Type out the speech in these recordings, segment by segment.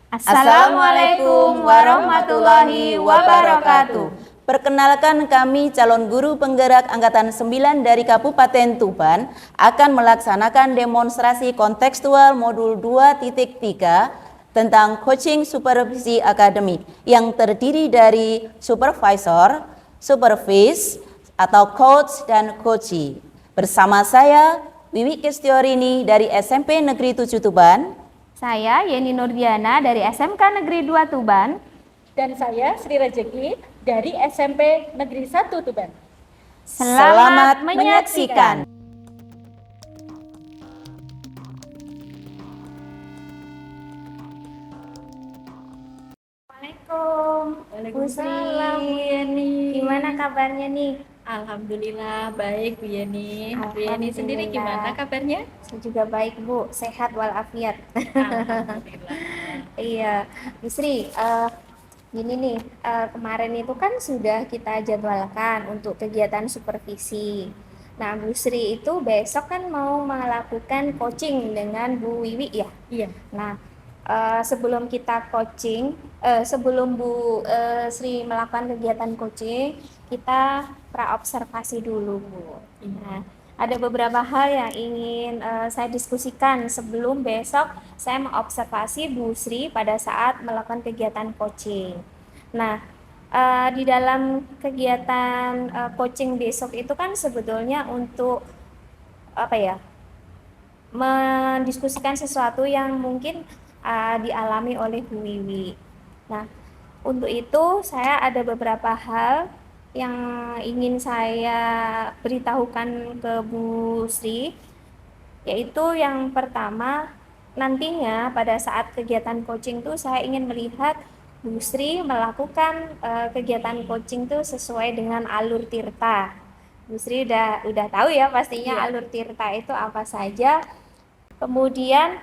Assalamualaikum warahmatullahi wabarakatuh. Perkenalkan, kami calon guru penggerak Angkatan 9 dari Kabupaten Tuban akan melaksanakan demonstrasi kontekstual modul 2.3 tentang coaching supervisi akademik yang terdiri dari supervisor, supervis, atau coach dan coachee. Bersama saya, Wiwi Kestiorini dari SMP Negeri 7 Tuban. Saya Yeni Nurdiana dari SMK Negeri 2 Tuban. Dan saya Sri Rejeki dari SMP Negeri 1 Tuban. Selamat menyaksikan. Assalamualaikum. Waalaikumsalam Bu Yeni. Gimana kabarnya nih? Alhamdulillah baik Bu Yeni. Bu Yeni sendiri Alhamdulillah. gimana kabarnya? Saya juga baik Bu, sehat walafiat. Alhamdulillah. Iya, Bu Sri, gini nih, kemarin itu kan sudah kita jadwalkan untuk kegiatan supervisi. Nah, Bu Sri itu besok kan mau melakukan coaching dengan Bu Wiwi ya. Iya. Nah, sebelum kita coaching, sebelum Bu Sri melakukan kegiatan coaching, kita praobservasi dulu, Bu. Nah, ada beberapa hal yang ingin saya diskusikan sebelum besok saya mengobservasi Bu Sri pada saat melakukan kegiatan coaching. Nah, di dalam kegiatan coaching besok itu kan sebetulnya untuk apa ya? Mendiskusikan sesuatu yang mungkin dialami oleh Bu Wiwi. Nah, untuk itu saya ada beberapa hal yang ingin saya beritahukan ke Bu Sri, yaitu yang pertama, nantinya pada saat kegiatan coaching tuh saya ingin melihat Bu Sri melakukan kegiatan coaching tuh sesuai dengan alur tirta. Bu Sri udah tahu ya pastinya alur tirta itu apa saja. Kemudian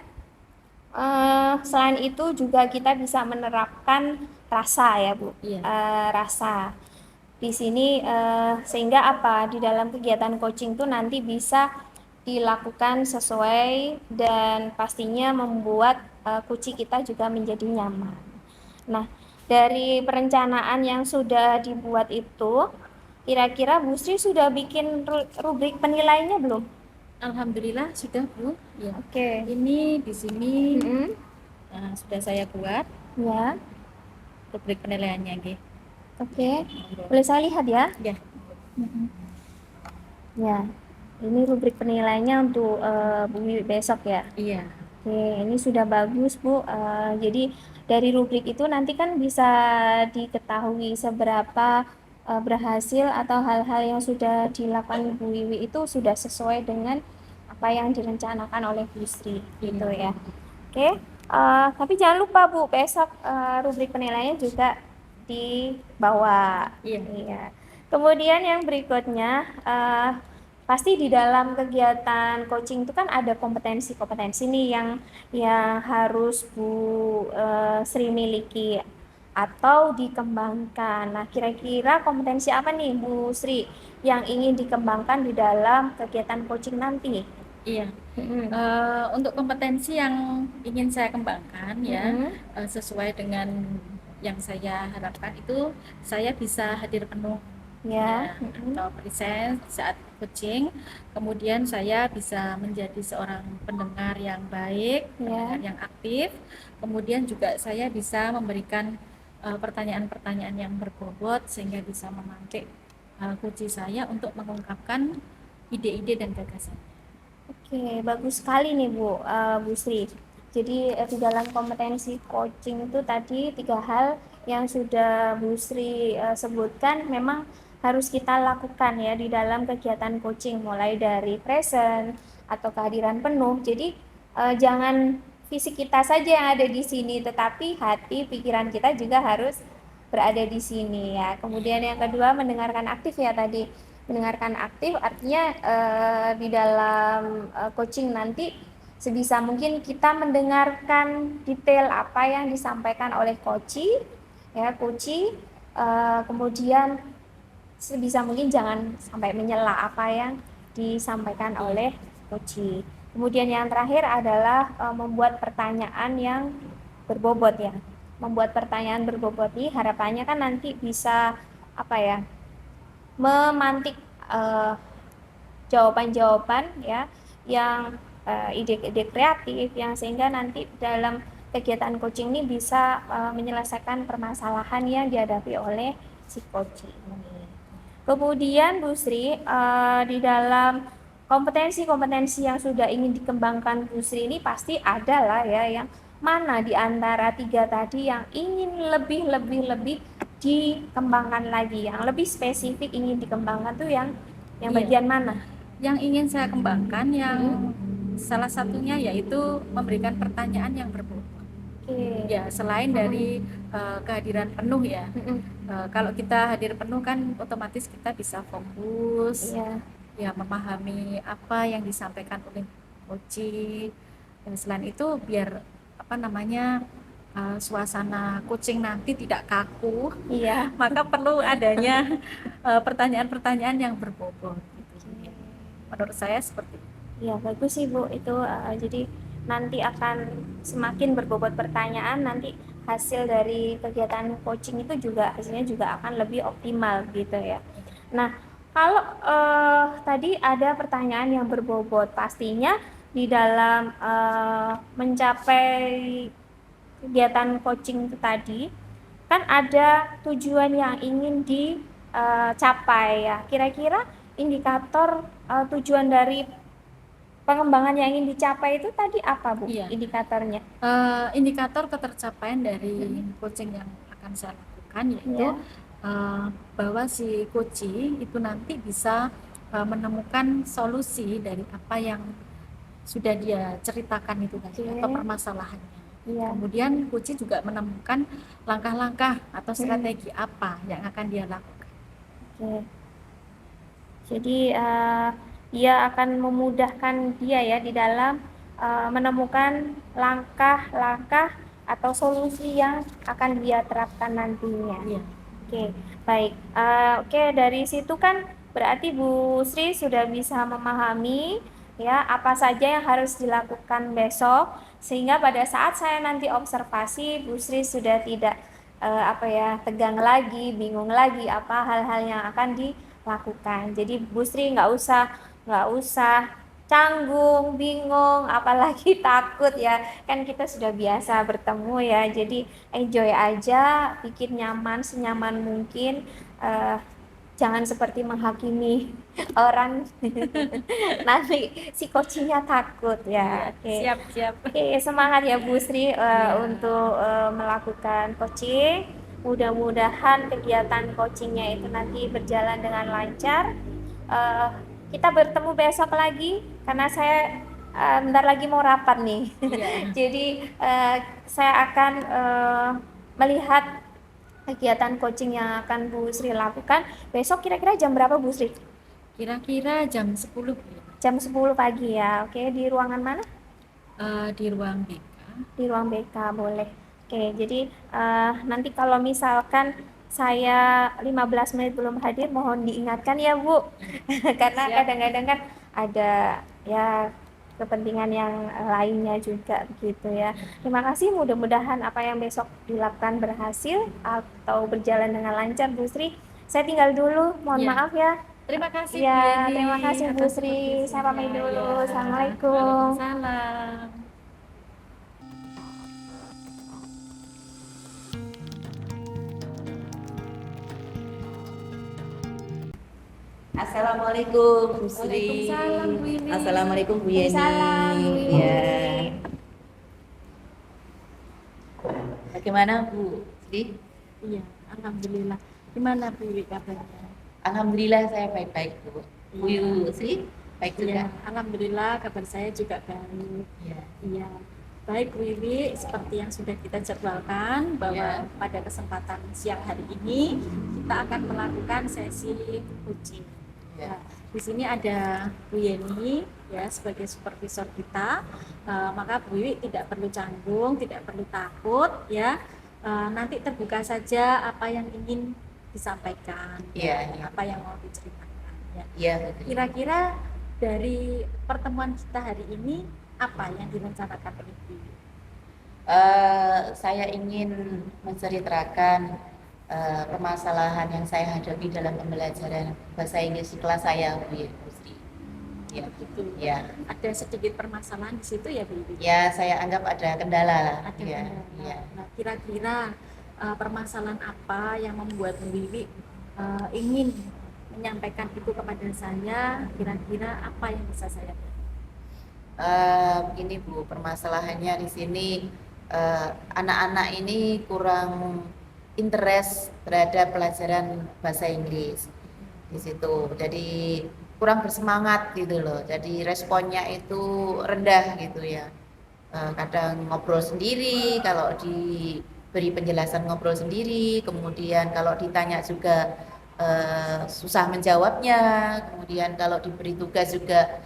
selain itu juga kita bisa menerapkan rasa ya Bu. Rasa di sini sehingga apa, di dalam kegiatan coaching itu nanti bisa dilakukan sesuai dan pastinya membuat coaching kita juga menjadi nyaman. Nah, dari perencanaan yang sudah dibuat itu, kira-kira Bu Sri sudah bikin rubrik penilaiannya belum? Alhamdulillah sudah Bu. Ya. Oke. Ini di sini sudah saya buat. Ya. Rubrik penilaiannya, nggih. Oke. Boleh saya lihat ya? Ya. Ya. Ini rubrik penilaiannya untuk Bu Wiwi besok ya? Iya. Oke, ini sudah bagus Bu. Jadi dari rubrik itu nanti kan bisa diketahui seberapa berhasil atau hal-hal yang sudah dilakukan Bu Wiwi itu sudah sesuai dengan apa yang direncanakan oleh Bu Sri, gitu ya. Oke, tapi jangan lupa Bu, besok rubrik penilaiannya juga dibawa. Iya. Kemudian yang berikutnya, pasti di dalam kegiatan coaching itu kan ada kompetensi-kompetensi nih yang harus Bu Sri miliki atau dikembangkan. Nah, kira-kira kompetensi apa nih Bu Sri yang ingin dikembangkan di dalam kegiatan coaching nanti? Iya. Untuk kompetensi yang ingin saya kembangkan ya, sesuai dengan yang saya harapkan itu saya bisa hadir penuh atau present saat coaching. Kemudian saya bisa menjadi seorang pendengar yang baik, pendengar yang aktif. Kemudian juga saya bisa memberikan pertanyaan-pertanyaan yang berbobot sehingga bisa memantik coaching saya untuk mengungkapkan ide-ide dan gagasan. Oke, bagus sekali nih Bu, Bu Sri. Jadi di dalam kompetensi coaching itu tadi 3 hal yang sudah Bu Sri sebutkan memang harus kita lakukan ya di dalam kegiatan coaching, mulai dari present atau kehadiran penuh. Jadi jangan fisik kita saja yang ada di sini, tetapi hati, pikiran kita juga harus berada di sini ya. Kemudian yang kedua, mendengarkan aktif ya tadi. Mendengarkan aktif artinya di dalam coaching nanti sebisa mungkin kita mendengarkan detail apa yang disampaikan oleh coachee ya, kemudian sebisa mungkin jangan sampai menyela apa yang disampaikan oleh coachee. Kemudian yang terakhir adalah membuat pertanyaan yang berbobot ya. Membuat pertanyaan berbobot ini harapannya kan nanti bisa apa ya? Memantik jawaban-jawaban ya yang ide-ide kreatif yang sehingga nanti dalam kegiatan coaching ini bisa menyelesaikan permasalahan yang dihadapi oleh si coaching ini. Kemudian Bu Sri, di dalam kompetensi-kompetensi yang sudah ingin dikembangkan Bu Sri ini pasti ada lah ya, yang mana di antara 3 tadi yang ingin lebih dikembangkan lagi, yang lebih spesifik ingin dikembangkan tuh yang Iya. bagian mana? Yang ingin saya kembangkan yang salah satunya yaitu memberikan pertanyaan yang berbobot. Oke. Ya, selain dari kehadiran penuh ya. Kalau kita hadir penuh kan otomatis kita bisa fokus, Iya. ya memahami apa yang disampaikan oleh coaching. Dan selain itu biar apa namanya suasana coaching nanti tidak kaku, Iya. maka perlu adanya pertanyaan-pertanyaan yang berbobot. Gitu. Menurut saya seperti itu. Ya bagus sih Bu, itu jadi nanti akan semakin berbobot pertanyaan, nanti hasil dari kegiatan coaching itu juga hasilnya juga akan lebih optimal gitu ya. Nah kalau tadi ada pertanyaan yang berbobot, pastinya di dalam mencapai kegiatan coaching itu tadi kan ada tujuan yang ingin dicapai ya. Kira-kira indikator tujuan dari pengembangan yang ingin dicapai itu tadi apa Bu? Iya. Indikatornya? Indikator ketercapaian dari coaching yang akan saya lakukan yaitu bahwa si coaching itu nanti bisa menemukan solusi dari apa yang sudah dia ceritakan itu tadi atau permasalahannya. Iya. Kemudian coaching juga menemukan langkah-langkah atau strategi apa yang akan dia lakukan. Oke. Jadi dia akan memudahkan dia ya di dalam menemukan langkah-langkah atau solusi yang akan dia terapkan nantinya. Iya. Oke, baik. Oke, dari situ kan berarti Bu Sri sudah bisa memahami ya apa saja yang harus dilakukan besok, sehingga pada saat saya nanti observasi Bu Sri sudah tidak tegang lagi, bingung lagi apa hal-hal yang akan dilakukan. Jadi Bu Sri nggak usah canggung, bingung, apalagi takut ya, kan kita sudah biasa bertemu ya, jadi enjoy aja, bikin nyaman, senyaman mungkin, jangan seperti menghakimi orang nanti si coachingnya takut ya. Oke. Siap. Oke, semangat ya Bu Sri untuk melakukan coaching. Mudah-mudahan kegiatan coachingnya itu nanti berjalan dengan lancar. Kita bertemu besok lagi karena saya bentar lagi mau rapat nih. Iya. Jadi saya akan melihat kegiatan coaching yang akan Bu Sri lakukan besok kira-kira jam berapa Bu Sri? Kira-kira jam 10 ya. Jam 10 pagi ya. Oke, di ruangan mana? Di ruang BK. Di ruang BK boleh. Oke, jadi nanti kalau misalkan saya 15 menit belum hadir mohon diingatkan ya Bu. Karena Siap. kadang-kadang kan ada ya kepentingan yang lainnya juga begitu ya. Terima kasih, mudah-mudahan apa yang besok dilakukan berhasil atau berjalan dengan lancar Bu Sri. Saya tinggal dulu, mohon Ya. maaf ya. Terima kasih Ya, Bu Yeni terima kasih Bu atas Sri. kontribusinya. Saya pamit dulu. Ya. Assalamualaikum. Waalaikumsalam. Assalamualaikum Bu Sri. Waalaikumsalam, Bu Yeni. Assalamualaikum Bu Yeni. Waalaikumsalam, Bu Yeni. Ya. Bagaimana Bu Sri? Iya, alhamdulillah. Gimana Bu Yeni kabarnya? Alhamdulillah saya baik-baik Bu. Bu Sri baik juga. Iya, alhamdulillah kabar saya juga baik. Ya. Iya. Baik Bu Yeni, seperti yang sudah kita jadwalkan bahwa Ya. pada kesempatan siang hari ini kita akan melakukan sesi coaching. Ya. Nah, di sini ada Bu Yeni ya sebagai supervisor kita, maka Bu Yeni tidak perlu canggung, tidak perlu takut ya. Nanti terbuka saja apa yang ingin disampaikan, Iya, iya. apa yang mau diceritakan. Ya. Iya betul. Kira-kira dari pertemuan kita hari ini apa yang direncanakan oleh Bu Yeni? Saya ingin menceritakan permasalahan yang saya hadapi dalam pembelajaran bahasa Inggris di kelas saya, Bu ya, Bu Sri. Ya, Gitu. ya, Ada sedikit permasalahan di situ ya, Bu Wiwi? ya, saya anggap ada kendala lah. Ada Ya, kendala. ya. Nah, kira-kira permasalahan apa yang membuat Bu Wiwi ingin menyampaikan itu kepada saya? Kira-kira apa yang bisa saya bantu? Begini Bu, permasalahannya di sini anak-anak ini kurang interest terhadap pelajaran bahasa Inggris di situ. Jadi kurang bersemangat gitu loh. Jadi responnya itu rendah gitu ya. Kadang ngobrol sendiri, kalau diberi penjelasan ngobrol sendiri, kemudian kalau ditanya juga susah menjawabnya, kemudian kalau diberi tugas juga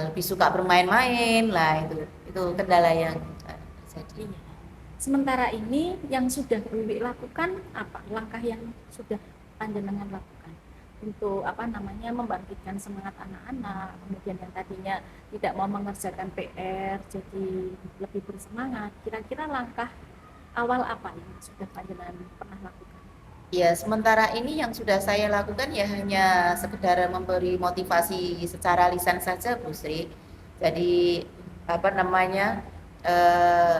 lebih suka bermain-main lah, itu kendala yang terjadi. Iya. Sementara ini yang sudah Bu Wiwi lakukan apa? Langkah yang sudah panjenengan lakukan untuk membangkitkan semangat anak-anak, kemudian yang tadinya tidak mau mengerjakan PR jadi lebih bersemangat. Kira-kira langkah awal apa yang sudah panjenengan pernah lakukan? Ya, sementara ini yang sudah saya lakukan ya hanya sekedar memberi motivasi secara lisan saja, Bu Sri. Jadi eh,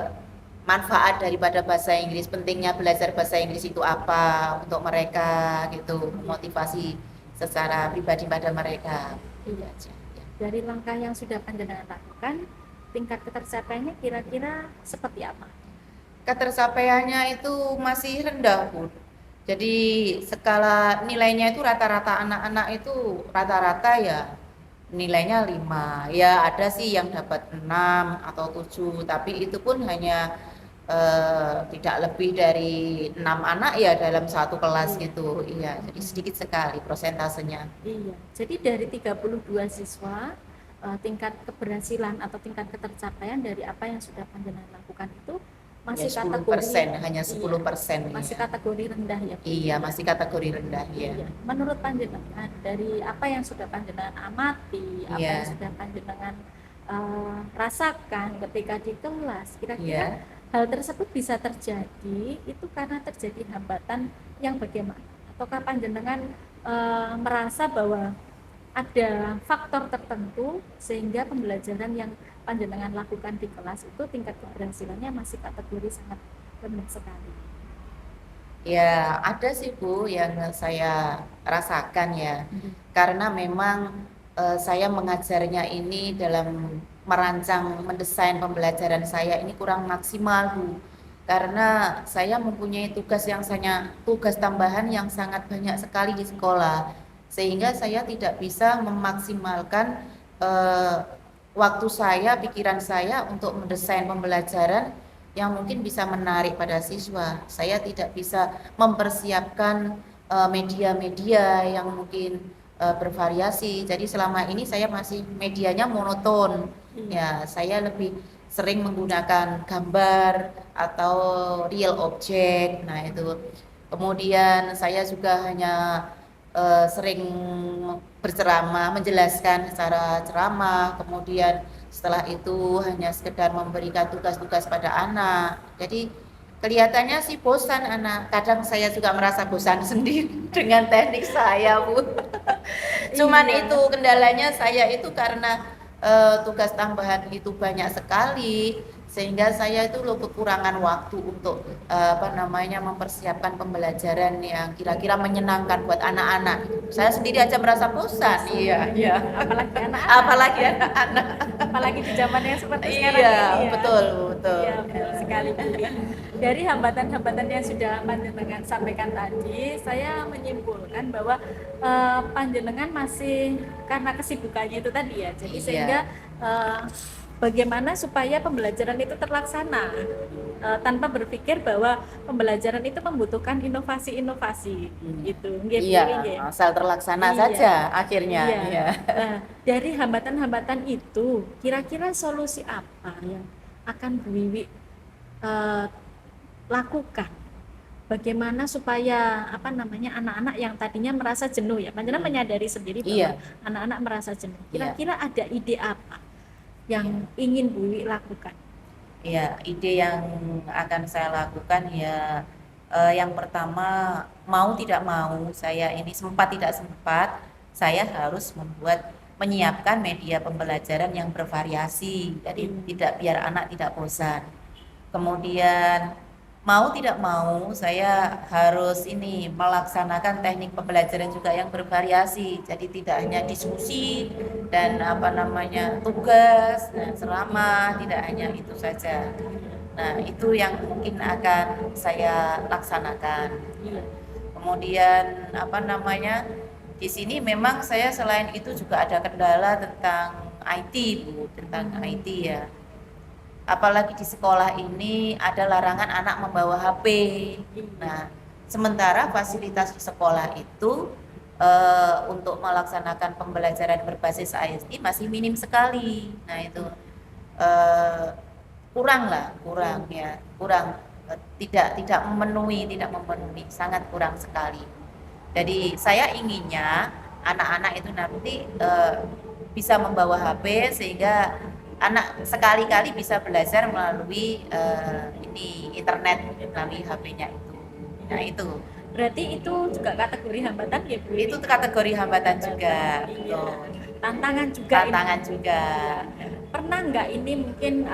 manfaat daripada bahasa Inggris, pentingnya belajar bahasa Inggris itu apa untuk mereka gitu, motivasi secara pribadi pada mereka. Iya. aja, ya. Dari langkah yang sudah panjenengan lakukan, tingkat ketercapaiannya kira-kira seperti apa? Ketercapaiannya itu masih rendah, Bu. Jadi skala nilainya itu rata-rata anak-anak itu rata-rata ya nilainya 5. Ya ada sih yang dapat 6 atau 7, tapi itu pun hanya tidak lebih dari 6 anak ya dalam satu kelas gitu. Iya, jadi sedikit sekali prosentasenya. Iya, jadi dari 32 siswa, tingkat keberhasilan atau tingkat ketercapaian dari apa yang sudah panjenengan lakukan itu masih Ya, 10%, kategori hanya 10%. masih Iya. kategori rendah ya, Bu? Iya, masih kategori rendah ya. Iya. Menurut panjenengan dari apa yang sudah panjenengan amati, apa Iya. yang sudah panjenengan rasakan ketika di kelas, kira-kira Iya. hal tersebut bisa terjadi itu karena terjadi hambatan yang bagaimana? Ataukah panjenengan merasa bahwa ada faktor tertentu sehingga pembelajaran yang panjenengan lakukan di kelas itu tingkat keberhasilannya masih kategori sangat rendah sekali? Ya, ada sih Bu yang saya rasakan ya. Karena memang saya mengajarnya ini dalam merancang mendesain pembelajaran saya ini kurang maksimal, Bu. Karena saya mempunyai tugas tambahan yang sangat banyak sekali di sekolah. Sehingga saya tidak bisa memaksimalkan eh, waktu saya, pikiran saya untuk mendesain pembelajaran yang mungkin bisa menarik pada siswa. Saya tidak bisa mempersiapkan media-media yang mungkin bervariasi. Jadi selama ini saya masih medianya monoton. Ya, saya lebih sering menggunakan gambar atau real object. Nah, itu. Kemudian saya juga hanya sering berceramah, menjelaskan secara ceramah. Kemudian setelah itu hanya sekedar memberikan tugas-tugas pada anak. Jadi kelihatannya sih bosan anak. Kadang saya juga merasa bosan sendiri dengan teknik saya, Bu. Cuman Iya. itu kendalanya saya itu karena tugas tambahan itu banyak sekali, sehingga saya itu kekurangan waktu untuk mempersiapkan pembelajaran yang kira-kira menyenangkan buat anak-anak. Saya sendiri aja merasa bosan. Iya, iya. Apalagi anak-anak. Apalagi anak-anak. Apalagi di zaman yang seperti sekarang Iya, ini ya. betul, betul. Iya, betul sekali, Bu. Dari hambatan-hambatan yang sudah panjenengan sampaikan tadi, saya menyimpulkan bahwa panjenengan masih karena kesibukannya itu tadi ya. Jadi Iya. sehingga bagaimana supaya pembelajaran itu terlaksana tanpa berpikir bahwa pembelajaran itu membutuhkan inovasi-inovasi gitu. Nggih, Bu, Iya, nggih. asal terlaksana Iya. saja akhirnya. Iya. Iya. Nah, dari hambatan-hambatan itu, kira-kira solusi apa yang akan Bu Wiwi lakukan? Bagaimana supaya anak-anak yang tadinya merasa jenuh ya, panjenengan menyadari sendiri bahwa Iya. anak-anak merasa jenuh. Kira-kira ada ide apa yang ingin Bu Wiwi lakukan? Ya, ide yang akan saya lakukan ya, yang pertama mau tidak mau saya ini sempat tidak sempat saya harus menyiapkan media pembelajaran yang bervariasi, jadi tidak biar anak tidak bosan. Kemudian mau tidak mau saya harus ini melaksanakan teknik pembelajaran juga yang bervariasi. Jadi tidak hanya diskusi dan tugas dan ceramah, tidak hanya itu saja. Nah, itu yang mungkin akan saya laksanakan. Kemudian di sini memang saya selain itu juga ada kendala tentang IT, Bu, tentang IT ya. Apalagi di sekolah ini ada larangan anak membawa HP. Nah, sementara fasilitas di sekolah itu untuk melaksanakan pembelajaran berbasis ICT masih minim sekali. Nah, itu eh, kurang ya, tidak memenuhi, sangat kurang sekali. Jadi saya inginnya anak-anak itu nanti bisa membawa HP sehingga anak sekali-kali bisa belajar melalui ini internet melalui HP-nya itu. Nah, itu. Berarti itu juga kategori hambatan ya Bu? Itu kategori hambatan juga. Iya. Betul. Tantangan juga. Tantangan juga. Pernah nggak ini mungkin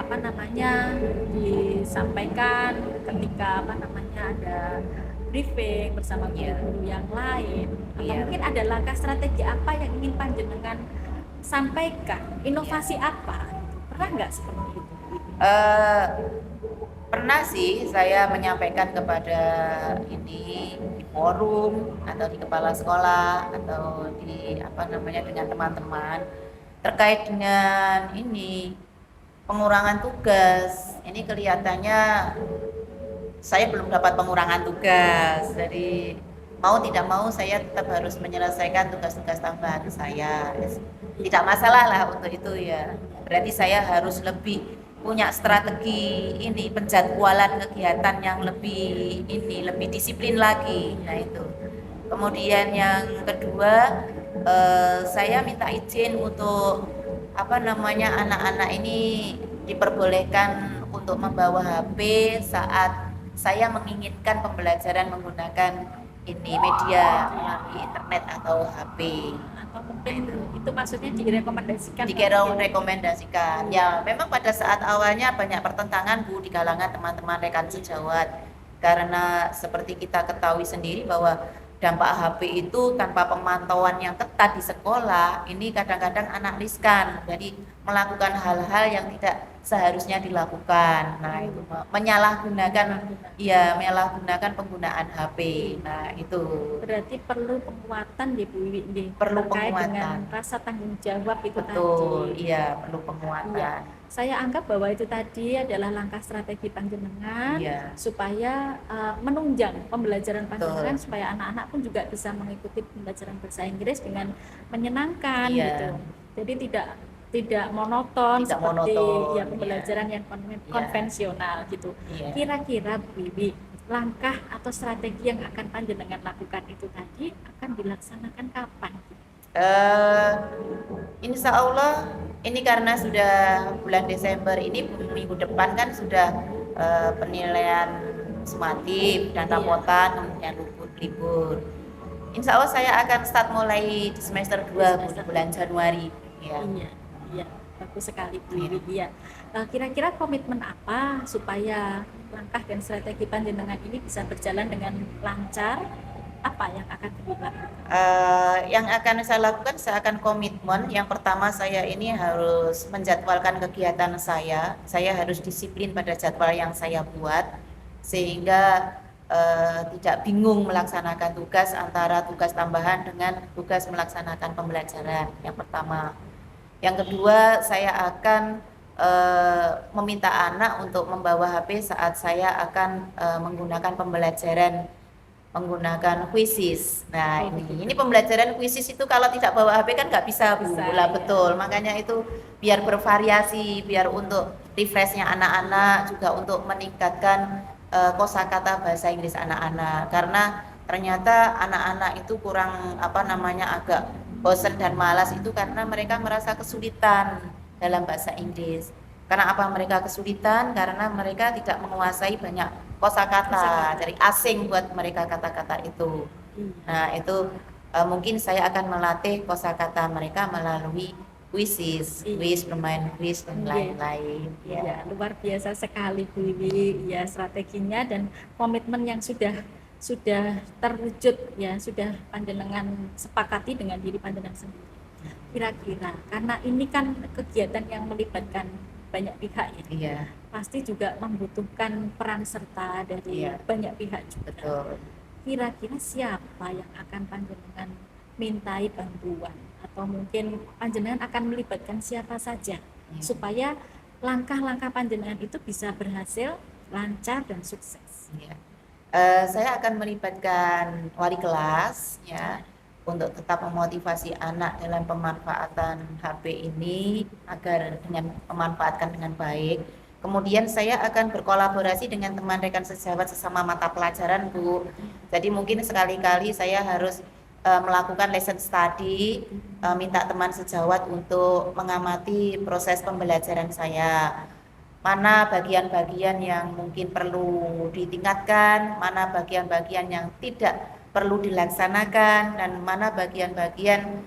disampaikan ketika ada briefing bersama guru yang lain, atau mungkin ada langkah strategi apa yang ingin panjenengan sampaikan, inovasi apa? Pernah nggak seperti itu? Pernah sih saya menyampaikan kepada ini di forum atau di kepala sekolah atau di dengan teman-teman terkait dengan ini pengurangan tugas. Ini kelihatannya saya belum dapat pengurangan tugas, jadi mau tidak mau saya tetap harus menyelesaikan tugas-tugas tambahan saya. Tidak masalah lah untuk itu ya. Berarti saya harus lebih punya strategi ini penjadwalan kegiatan yang lebih disiplin lagi. Nah, itu. Kemudian yang kedua, saya minta izin untuk anak-anak ini diperbolehkan untuk membawa HP saat saya menginginkan pembelajaran menggunakan ini media melalui internet atau HP. Atau mungkin itu maksudnya direkomendasikan? Direkomendasikan. Ya, memang pada saat awalnya banyak pertentangan Bu di kalangan teman-teman rekan sejawat. Karena seperti kita ketahui sendiri bahwa dampak HP itu tanpa pemantauan yang ketat di sekolah, ini kadang-kadang anak riskan. Jadi melakukan hal-hal yang tidak seharusnya dilakukan. Nah, itu menyalahgunakan penggunaan HP. Nah, itu berarti perlu penguatan di Bu Wiwi, perlu terkait penguatan dengan rasa tanggung jawab itu. Betul, tadi. Iya, perlu penguatan. Iya. Saya anggap bahwa itu tadi adalah langkah strategi panjenengan supaya menunjang pembelajaran panjenengan, supaya anak-anak pun juga bisa mengikuti pembelajaran bahasa Inggris dengan menyenangkan gitu. Jadi tidak monoton seperti pembelajaran yang konvensional gitu. Kira-kira Bu Wiwi, langkah atau strategi yang akan panjenengan lakukan itu tadi akan dilaksanakan kapan? Insya Allah ini karena sudah bulan Desember ini, minggu depan kan sudah penilaian sumatif dan rapotan, kemudian libur. Insya Allah saya akan start mulai di semester 2 bulan Januari. Iya, bagus sekali Bu Wiwi. Iya. Kira-kira komitmen apa supaya langkah dan strategi panjenengan ini bisa berjalan dengan lancar? Apa yang akan dilakukan? Yang akan saya lakukan, saya akan komitmen. Yang pertama, saya ini harus menjadwalkan kegiatan saya. Saya harus disiplin pada jadwal yang saya buat, sehingga tidak bingung melaksanakan tugas antara tugas tambahan dengan tugas melaksanakan pembelajaran. Yang pertama. Yang kedua, saya akan meminta anak untuk membawa HP saat saya akan menggunakan pembelajaran menggunakan quizzes. Nah, ini pembelajaran quizzes itu kalau tidak bawa HP kan nggak bisa Bu. Lah, betul. Makanya itu biar bervariasi, biar untuk refreshnya anak-anak, juga untuk meningkatkan kosakata bahasa Inggris anak-anak. Karena ternyata anak-anak itu kurang agak bosan dan malas itu karena mereka merasa kesulitan dalam bahasa Inggris. Karena apa mereka kesulitan? Karena mereka tidak menguasai banyak kosakata, jadi asing buat mereka kata-kata itu. Nah, itu mungkin saya akan melatih kosakata mereka melalui kuisis, kuis, bermain kuis dan lain-lain. Ya, luar biasa sekali Bu Wiwi ya strateginya dan komitmen yang sudah terwujud ya, sudah panjenengan sepakati dengan diri panjenengan sendiri. Kira-kira karena ini kan kegiatan yang melibatkan banyak pihak ya. Iya. Pasti juga membutuhkan peran serta dari banyak pihak juga. Betul. Kira-kira siapa yang akan panjenengan mintai bantuan atau mungkin panjenengan akan melibatkan siapa saja supaya langkah-langkah panjenengan itu bisa berhasil, lancar dan sukses. Saya akan melibatkan wali kelas ya untuk tetap memotivasi anak dalam pemanfaatan HP ini agar dengan memanfaatkan dengan baik. Kemudian saya akan berkolaborasi dengan teman rekan sejawat sesama mata pelajaran, Bu. Jadi mungkin sekali-kali saya harus melakukan lesson study, minta teman sejawat untuk mengamati proses pembelajaran saya. Mana bagian-bagian yang mungkin perlu ditingkatkan, mana bagian-bagian yang tidak perlu dilaksanakan, dan mana bagian-bagian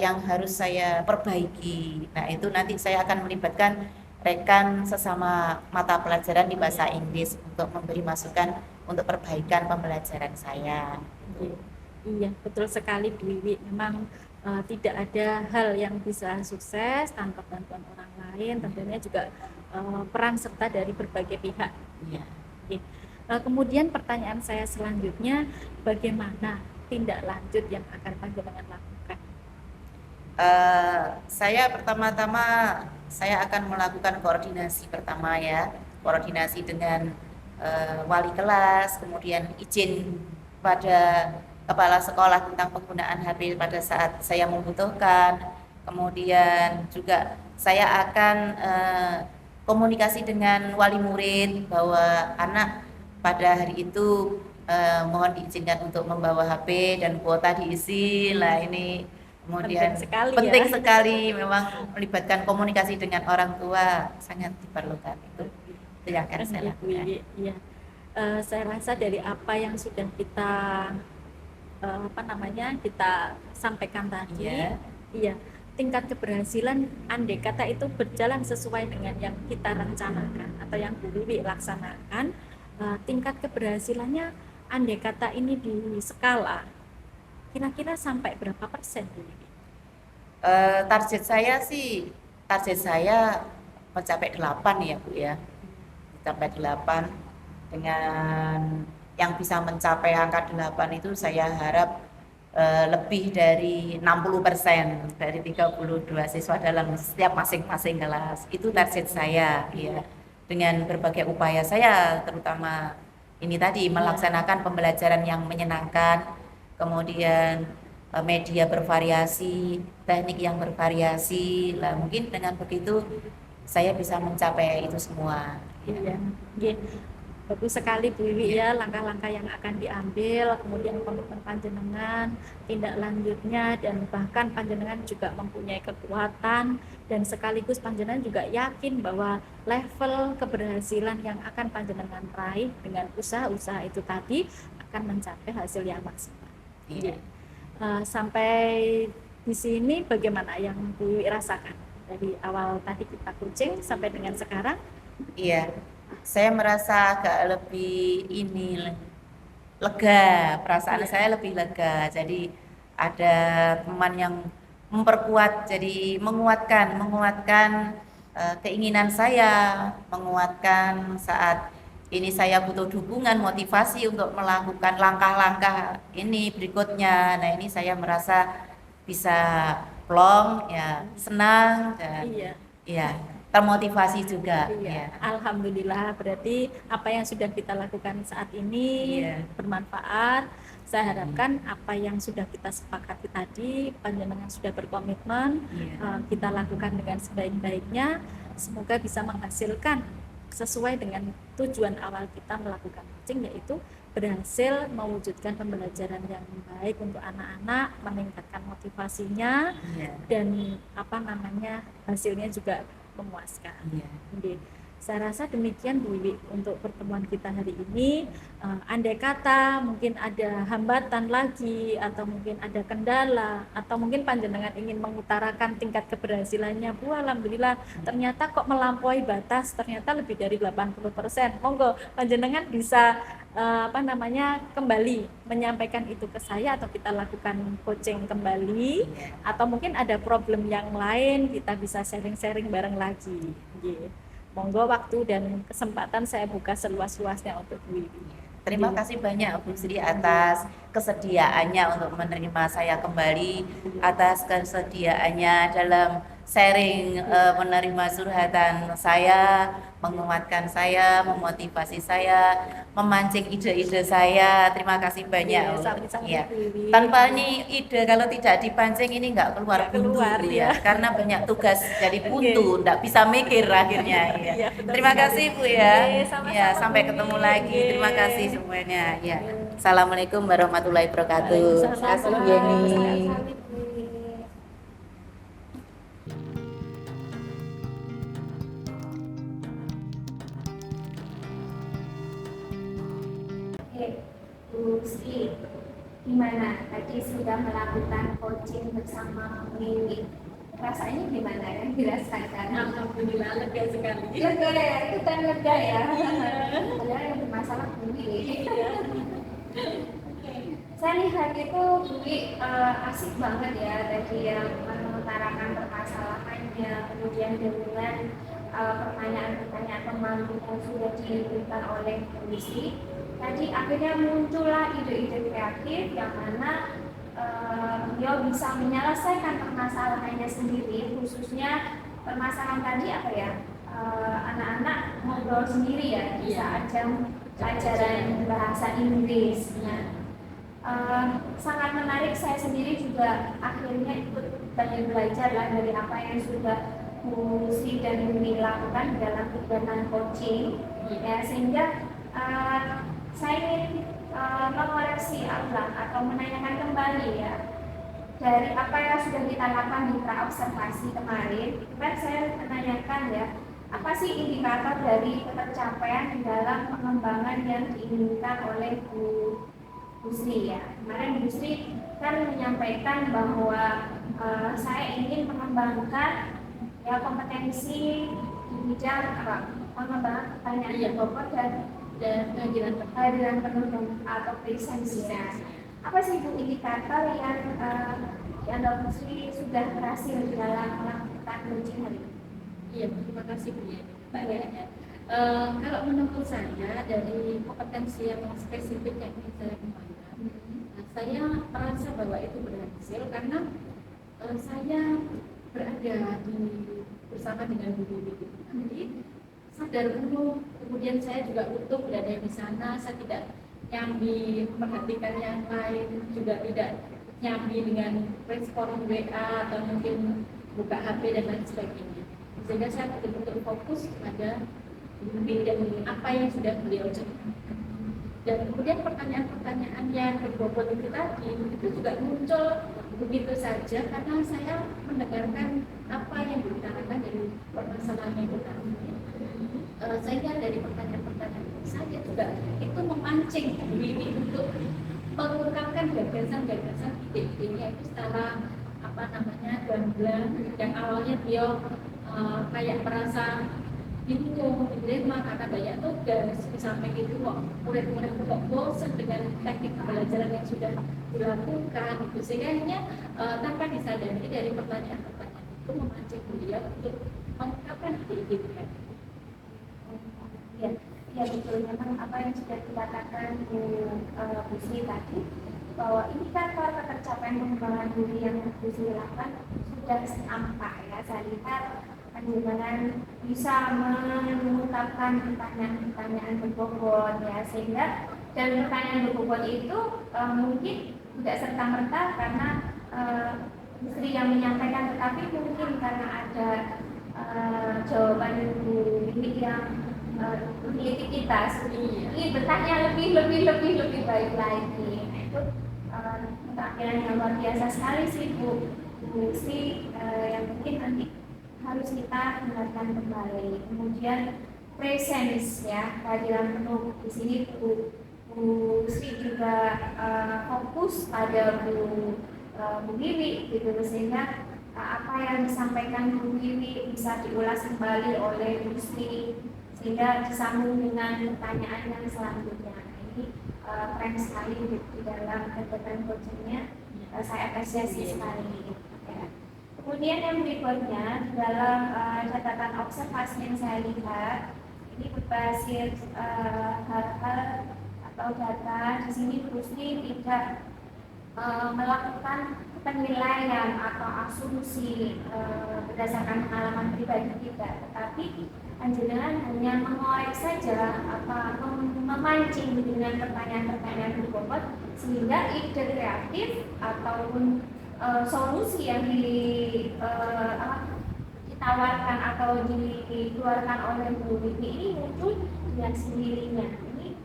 yang harus saya perbaiki. Nah, itu nanti saya akan melibatkan rekan sesama mata pelajaran di bahasa Inggris untuk memberi masukan untuk perbaikan pembelajaran saya. Iya, betul sekali Bu Wiwi. Memang tidak ada hal yang bisa sukses tanpa bantuan orang lain, tentunya juga peran serta dari berbagai pihak. Iya. Kemudian pertanyaan saya selanjutnya, bagaimana tindak lanjut yang akan panjenengan lakukan? Saya pertama-tama saya akan melakukan koordinasi pertama ya, koordinasi dengan wali kelas, kemudian izin pada kepala sekolah tentang penggunaan HP pada saat saya membutuhkan. Kemudian juga saya akan komunikasi dengan wali murid bahwa anak pada hari itu mohon diizinkan untuk membawa HP dan kuota diisi. Lah ini kemudian penting sekali memang melibatkan komunikasi dengan orang tua, sangat diperlukan. Itu yang akan saya lakukan. Iya. Saya rasa dari apa yang sudah kita kita sampaikan tadi, iya, tingkat keberhasilan andai kata itu berjalan sesuai dengan yang kita rencanakan atau yang Bu Wiwi laksanakan, tingkat keberhasilannya andai kata ini di skala kira-kira sampai berapa persen Bu Wiwi? Target saya mencapai 8 ya Bu ya, mencapai 8 dengan yang bisa mencapai angka 8 itu saya harap lebih dari 60% dari 32 siswa dalam setiap masing-masing kelas. Itu target saya ya. Dengan berbagai upaya saya, terutama ini tadi melaksanakan pembelajaran yang menyenangkan, kemudian media bervariasi, teknik yang bervariasi. Lah mungkin dengan begitu saya bisa mencapai itu semua. Iya. Bagus sekali Bu Wiwi ya, langkah-langkah yang akan diambil, kemudian komitmen panjenengan, tindak lanjutnya, dan bahkan panjenengan juga mempunyai kekuatan dan sekaligus panjenengan juga yakin bahwa level keberhasilan yang akan panjenengan raih dengan usaha-usaha itu tadi akan mencapai hasil yang maksimal. Iya. Sampai di sini bagaimana yang Bu Wiwi rasakan dari awal tadi kita coaching sampai dengan sekarang? Iya. Saya merasa agak lebih lega, perasaan saya lebih lega. Jadi ada teman yang memperkuat, jadi menguatkan keinginan saya, menguatkan saat ini saya butuh dukungan, motivasi untuk melakukan langkah-langkah ini berikutnya. Nah ini saya merasa bisa plong, ya senang dan termotivasi juga. Iya. Alhamdulillah, berarti apa yang sudah kita lakukan saat ini bermanfaat. Saya harapkan apa yang sudah kita sepakati tadi, panjenengan sudah berkomitmen, kita lakukan dengan sebaik-baiknya. Semoga bisa menghasilkan sesuai dengan tujuan awal kita melakukan coaching, yaitu berhasil mewujudkan pembelajaran yang baik untuk anak-anak, meningkatkan motivasinya, dan hasilnya juga memuaskan. Iya. Oke. Saya rasa demikian Bu Wiwi untuk pertemuan kita hari ini. Andai kata mungkin ada hambatan lagi atau mungkin ada kendala atau mungkin panjenengan ingin mengutarakan tingkat keberhasilannya, Bu, alhamdulillah ternyata kok melampaui batas, ternyata lebih dari 80%. Monggo panjenengan bisa kembali menyampaikan itu ke saya atau kita lakukan coaching kembali, atau mungkin ada problem yang lain kita bisa sharing-sharing bareng lagi. Monggo waktu dan kesempatan saya buka seluas-luasnya untuk Bu Wiwi. Terima kasih banyak Bu Sri atas kesediaannya untuk menerima saya kembali, atas kesediaannya dalam sharing, menerima curhatan saya, menguatkan saya, memotivasi saya, memancing ide-ide saya. Terima kasih banyak. Sama-sama, Ya. Bu Wiwi. Tanpa ini ide kalau tidak dipancing ini nggak keluar Nggak keluar, buntu ya. karena banyak tugas jadi buntu, nggak bisa mikir akhirnya. Ya. Iya, betul Terima sekali. kasih Bu ya. Iya, sama-sama, Ya, sampai Bu ketemu Wiwi. lagi. Terima Iya. kasih semuanya. Ya. Assalamualaikum warahmatullahi wabarakatuh. Terima kasih Bu Waalaikumsalam. Yeni. Sekali, Bu Wiwi. Oke, Bu Sri, gimana? Tadi sudah melakukan coaching bersama Bu Wiwi. Rasanya gimana yang dirasakan? Alhamdulillah lega sekali. Lega ya, itu kan lega ya. Padahal yang bermasalah Bu Wiwi. Saya lihat itu Bu Wiwi asik banget ya tadi yang mengutarakan permasalahannya, kemudian dengan pertanyaan-pertanyaan pemantik yang sudah diberikan oleh Bu Sri. Tadi akhirnya muncullah ide-ide kreatif yang mana beliau bisa menyelesaikan permasalahannya sendiri, khususnya permasalahan tadi apa ya, anak-anak ngobrol sendiri ya, bisa ajang pelajaran bahasa Inggris. Nah, sangat menarik, saya sendiri juga akhirnya ikut banyak belajar lah dari apa yang sudah Bu Sri dan Bu Wiwi lakukan dalam kegiatan coaching, ya, sehingga saya ingin mengoreksi ulang atau menanyakan kembali ya dari apa yang sudah kita lakukan di pra-observasi kemarin. Itu kan saya menanyakan ya, apa sih indikator dari ketercapaian dalam pengembangan yang diinginkan oleh Bu Sri ya. Kemarin Bu Sri kan menyampaikan bahwa saya ingin mengembangkan ya kompetensi di bidang pengembangan pertanyaan berbobot dan kehadiran penuh atau presensinya. Apa sih Bu indikator yang Bu Sri sudah berhasil dalam melakukan coaching hari ini? Iya, terima kasih Bu Yeni pertanyaannya. Kalau menurut saya dari kompetensi yang spesifik yang ingin saya kembangkan, saya merasa bahwa itu berhasil karena saya berada bersama dengan Bu Wiwi. Jadi sadar penuh, kemudian saya juga utuh berada di sana, saya tidak nyambi memperhatikan yang lain, juga tidak nyambi dengan respon WA atau mungkin buka HP dan lain sebagainya, sehingga saya betul-betul fokus pada Wiwi dan apa yang sudah beliau ceritakan. Dan kemudian pertanyaan-pertanyaan yang berbobot itu tadi itu juga muncul begitu saja karena saya mendengarkan apa yang diutarakan dari permasalahan itu tadi. Sehingga dari pertanyaan-pertanyaan saya juga itu memancing Wiwi untuk mengungkapkan gagasan-gagasan ide-idenya itu secara gamblang yang awalnya beliau kayak merasa bingung, dilema karena banyak tugas. Di samping itu kok murid-murid kok bosan dengan teknik pembelajaran yang sudah dilakukan, sehingga akhirnya tanpa disadari dari pertanyaan-pertanyaan itu memancing beliau untuk mengungkapkan ide-idenya. Ya betul, memang apa yang sudah dikatakan Bu Sri tadi, bahwa indikator ketercapaian pengembangan diri yang Bu Sri lakukan sudah nampak ya. Saya lihat panjenengan bisa mengungkapkan pertanyaan-pertanyaan berbobot ya, sehingga dan pertanyaan berbobot itu mungkin tidak serta-merta karena Bu Sri yang menyampaikan, tetapi mungkin karena ada jawaban Bu Wiwi yang memiliki kita ingin bertanya lebih baik lagi. Nah, itu keterampilan yang luar biasa sekali sih Bu Sri, yang mungkin nanti harus kita ingatkan kembali. Kemudian presence ya, kehadiran penuh di sini Bu Sri juga fokus pada Bu Wiwi gitu, sehingga apa yang disampaikan Bu Wiwi bisa diulas kembali oleh Bu Sri sehingga disambung dengan pertanyaan yang selanjutnya. Ini keren sekali di dalam kegiatan coachingnya, saya apresiasi sekali. Ya. Kemudian yang berikutnya dalam catatan observasi yang saya lihat, ini berbasis hal-hal atau data. Di sini Bu Sri tidak melakukan penilaian atau asumsi berdasarkan pengalaman pribadi kita, tetapi panjenengan hanya mengorek saja apa memancing dengan pertanyaan-pertanyaan berbobot sehingga ide kreatif ataupun solusi yang ditawarkan atau dikeluarkan oleh Bu Wiwi ini muncul dengan sendirinya. Ini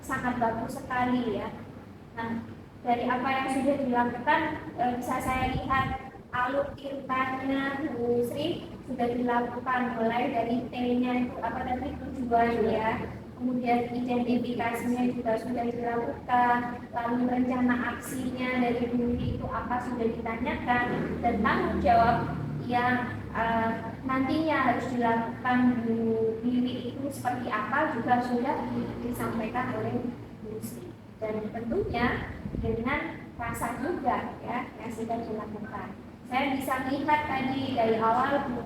sangat bagus sekali ya. Nah, dari apa yang sudah dilakukan bisa saya lihat alur ceritanya Bu Sri sudah dilakukan, mulai dari T-nya itu apa tadi, tujuan ya, kemudian identifikasinya juga sudah dilakukan, lalu rencana aksinya dari Bu Wiwi itu apa sudah ditanyakan, dan tanggung jawab yang nantinya harus dilakukan Bu Wiwi itu seperti apa juga sudah disampaikan oleh Bu Sri. Dan tentunya dengan rasa juga ya yang sudah dilakukan. Saya bisa lihat tadi dari awal Bu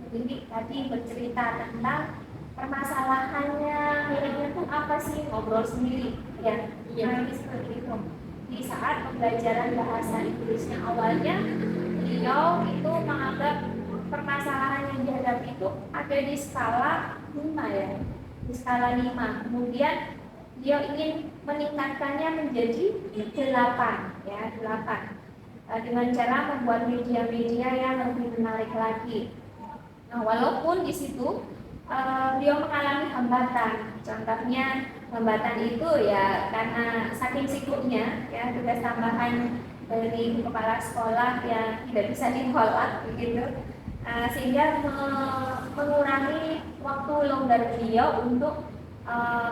Wiwi tadi bercerita tentang permasalahannya, miliknya itu apa sih, ngobrol sendiri ya. Nah, seperti itu. Di saat pembelajaran bahasa Inggrisnya awalnya, beliau itu menganggap permasalahan yang dihadapi itu ada di skala 5 ya, di skala 5. Kemudian dia ingin meningkatkannya menjadi 8 ya, 8 dengan cara membuat media-media yang lebih menarik lagi. Nah, walaupun di situ beliau mengalami hambatan. Contohnya hambatan itu ya karena saking sibuknya ya, tugas tambahan dari kepala sekolah yang tidak bisa ditolak begitu, sehingga mengurangi waktu longgar beliau untuk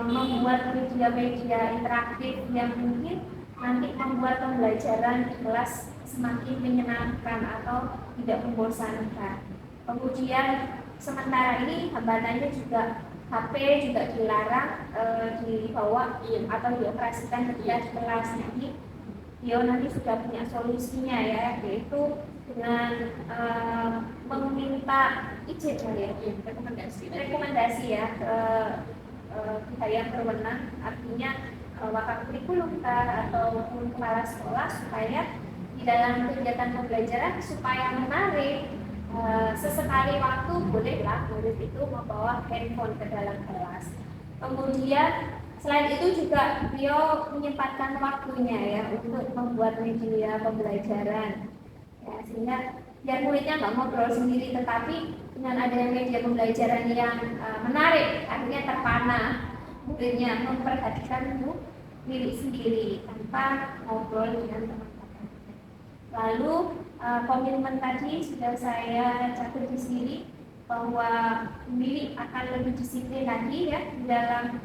membuat media-media interaktif yang mungkin nanti membuat pembelajaran di kelas semakin menyenangkan atau tidak membosankan. Kemudian sementara ini hambatannya juga HP juga dilarang dibawa atau dioperasikan ketika di kelas. Jadi dia nanti sudah punya solusinya ya, yaitu dengan meminta izin ya, rekomendasi ya ke pihak yang berwenang, artinya wakil ataupun kepala sekolah, supaya di dalam kegiatan pembelajaran supaya menarik, sesekali waktu bolehlah murid itu membawa handphone ke dalam kelas. Kemudian selain itu juga beliau menyempatkan waktunya ya untuk membuat media pembelajaran ya, sehingga biar muridnya nggak ngobrol sendiri, tetapi dengan adanya media pembelajaran yang menarik, akhirnya terpana muridnya memperhatikan diri sendiri tanpa ngobrol dengan teman-teman. Lalu komitmen tadi sudah saya catat di sini bahwa milik akan lebih disiplin lagi ya di dalam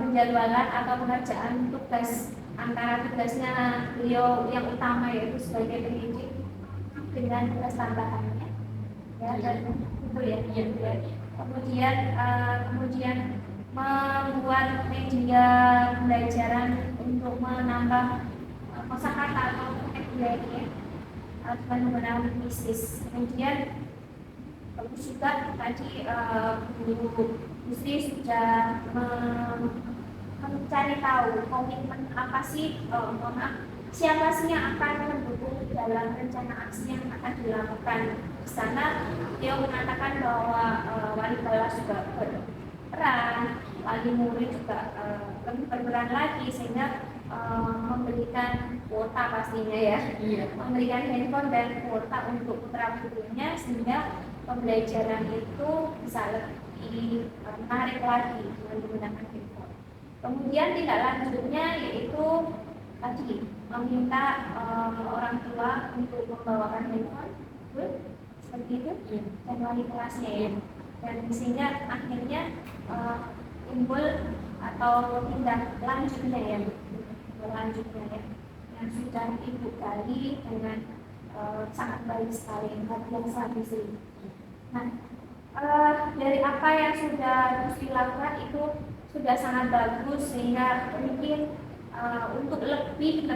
penjadwalan atau pengerjaan tugas, antara tugasnya beliau yang utama yaitu sebagai pendidik dengan tugas tambahannya ya, dan itu ya, kemudian membuat media pembelajaran untuk menambah kosakata atau vocabulary dengan menggunakan bisnis. Kemudian bagus juga tadi Bu Sri sudah mencari tahu komitmen apa sih, siapa sih yang akan mendukung dalam rencana aksi yang akan dilakukan. Di sana dia mengatakan bahwa wali kelas juga berperan, wali murid juga lebih berperan lagi, sehingga memberikan kuota pastinya ya, memberikan handphone dan kuota untuk putra putrinya sehingga pembelajaran itu bisa lebih menarik lagi dengan menggunakan handphone. Kemudian tindak lanjutnya yaitu tadi meminta orang tua untuk membawakan handphone, seperti itu dan wali kelasnya ya. Dan sehingga akhirnya timbul atau tindak lanjutnya ya, yang sudah Ibu gali dengan sangat baik sekali, yang sangat disini. Nah, dari apa yang sudah dilakukan itu sudah sangat bagus, sehingga mungkin untuk lebih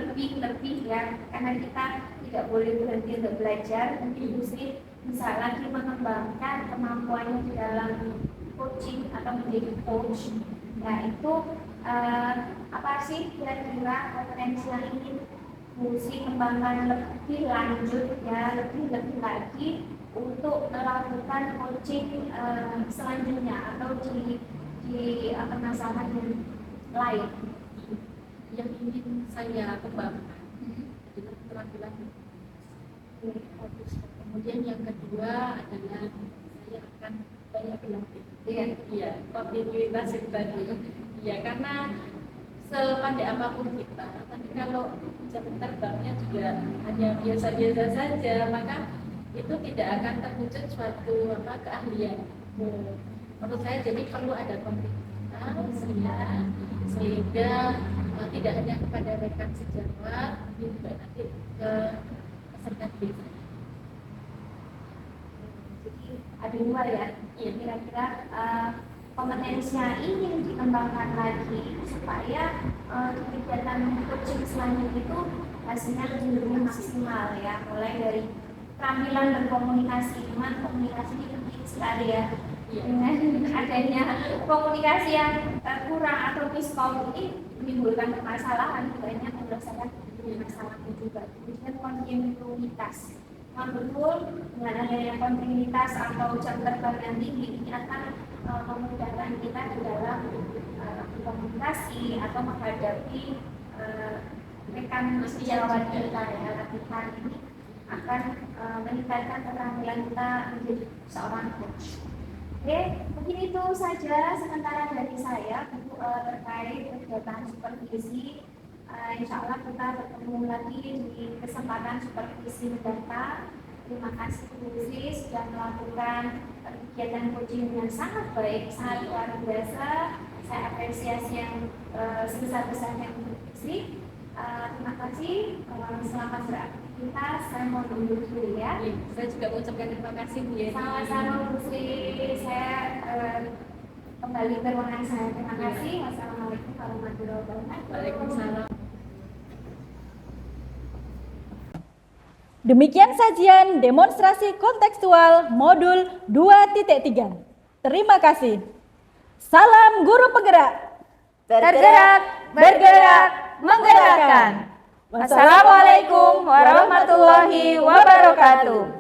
ya, karena kita tidak boleh berhenti untuk belajar. Mungkin Bu Sri bisa lagi mengembangkan kemampuannya di dalam coaching atau menjadi coach. Nah, itu apa sih kira-kira kompetensi yang ingin Bu Sri kembangkan lebih lanjut ya, lebih lagi untuk melakukan coaching selanjutnya atau di masalah yang lain yang ingin saya kembangkan adalah keterampilan. Kemudian yang kedua adalah saya akan banyak berlatih. Iya, kontinuitas itu tadi. Iya, karena sepandai apapun kita, tapi kalau jam terbangnya juga hanya biasa-biasa saja, maka itu tidak akan terwujud suatu keahlian. Menurut saya jadi perlu ada kontinuitas ya, sehingga tidak hanya kepada rekan sejawat, tapi juga nanti ke peserta desa. Jadi ada dua ya, kira-kira kompetensi yang ingin dikembangkan lagi supaya kegiatan coaching selanjutnya itu hasilnya lebih maksimal ya, mulai dari keterampilan berkomunikasi. Cuman komunikasi ini penting sekali ya, dengan adanya komunikasi yang kurang atau miskom ini menimbulkan permasalahan, banyak menyelesaikan masalah juga. Kemudian kontinuitas, betul dengan adanya kontinuitas atau jam terbang yang tinggi ini akan memudahkan kita di dalam komunikasi atau menghadapi rekan sejawat kita ya. Latihan ini akan meningkatkan keterampilan kita menjadi seorang coach. Oke, mungkin itu saja sementara dari saya untuk terkait kegiatan supervisi. Insya Allah kita bertemu lagi di kesempatan supervisi data. Terima kasih Bu Sri sudah melakukan kegiatan coaching yang sangat baik, sangat luar biasa. Saya apresiasi yang sebesar-besarnya untuk Bu Sri. Terima kasih. Selamat beraktivitas. Saya mau undur dulu ya. Saya juga mengucapkan terima kasih Bu Yeni. Sama-sama Bu Sri. Saya kembali ke ruangan saya. Terima kasih. Wassalamualaikum warahmatullahi wabarakatuh. Waalaikumsalam. Demikian sajian demonstrasi kontekstual modul 2.3. Terima kasih. Salam guru penggerak. Tergerak, bergerak, menggerakkan. Wassalamualaikum warahmatullahi wabarakatuh.